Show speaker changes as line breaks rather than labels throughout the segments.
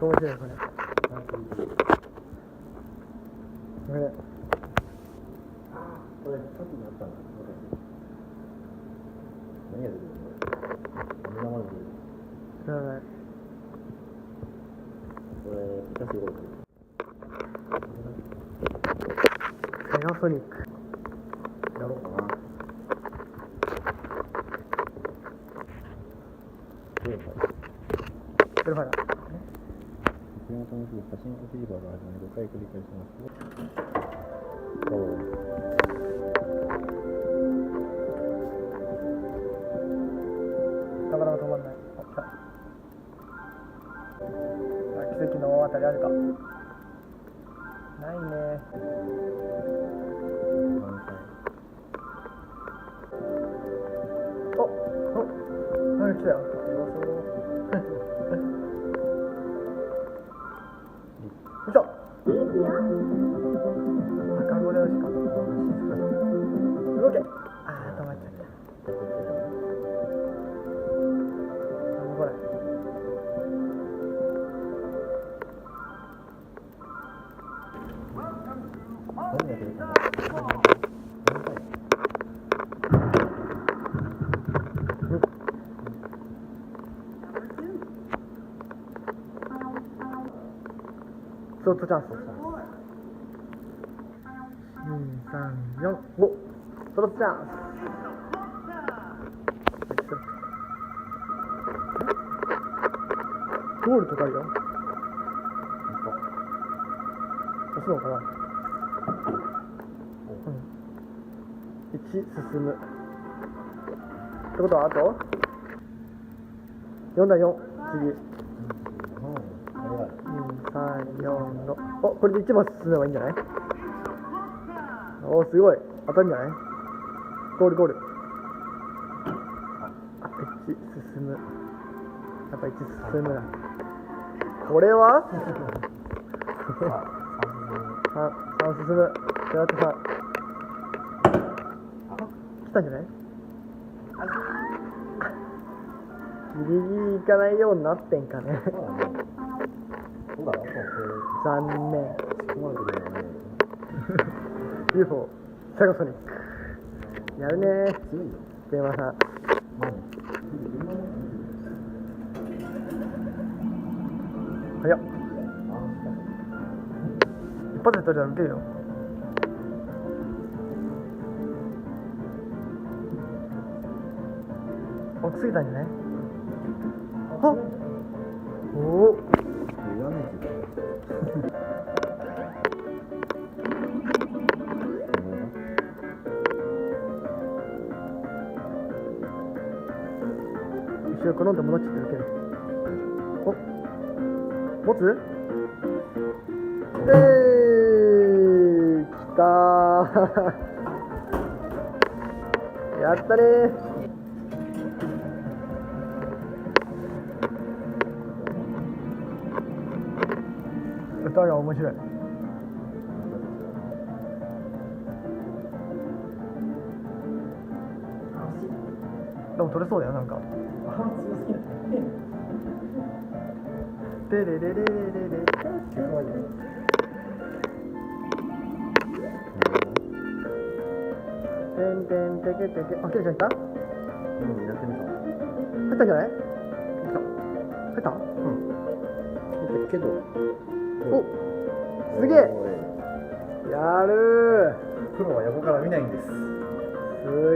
面白いこれ。これ。
これ、さっきにあったんだ。何が出てくるの？何が出てくる？
知らない。
これ、ピカシゴルフ。
ペガソニック。
やろうかな。プロファイル。
プロファイル。
手元にすぐパチンコフィーバーが始まり5回繰り返します。おう。
なかなか止まんない。あ、来た。奇跡の大当たりあるか。ないね。お、なんか来たよ。よいしょ。赤子でよしか。動け。あー、止まっちゃった。これ。スロットチャンス。2、3、4、5。スロットチャンス。ゴールとかあるよ。押すのかな。1進む。ってことはあと4だ4。次。2、3、4、6。お、これで1番進めばいいんじゃない？お、すごい。当たるんじゃない？ゴールゴール。あ、1進む。やっぱ1進むな。これは3進む。じゃあ3。来たんじゃない？ギリギリいかないようになってんかね。残念。UFO サガソニックやるねー。電話さん。早っ。一発で取れたら打てるよ。奥すぎたんじゃない？あっ、おお。後ろ転んで戻っちゃってるけど。お、持つ？来たー。やったねー。歌が面白い。でも取れそうだよ、なんか。テレレレレレレ。てんてんてけてけ。あ、ケイちゃんいた？
やってみた。
入ったんじゃない？入った？うん。
けど。
お、すげえ。やるー。
プロは横から見ないんです。
す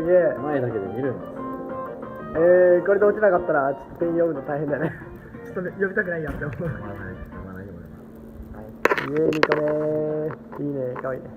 げえ。
前だけで見るんです。
これで落ちなかったらちょっとペン呼ぶの大変だね。ちょっと、ね、呼びたくないやって思う。
読まないよ俺は。はい。
家にこれいいね、かわいいね。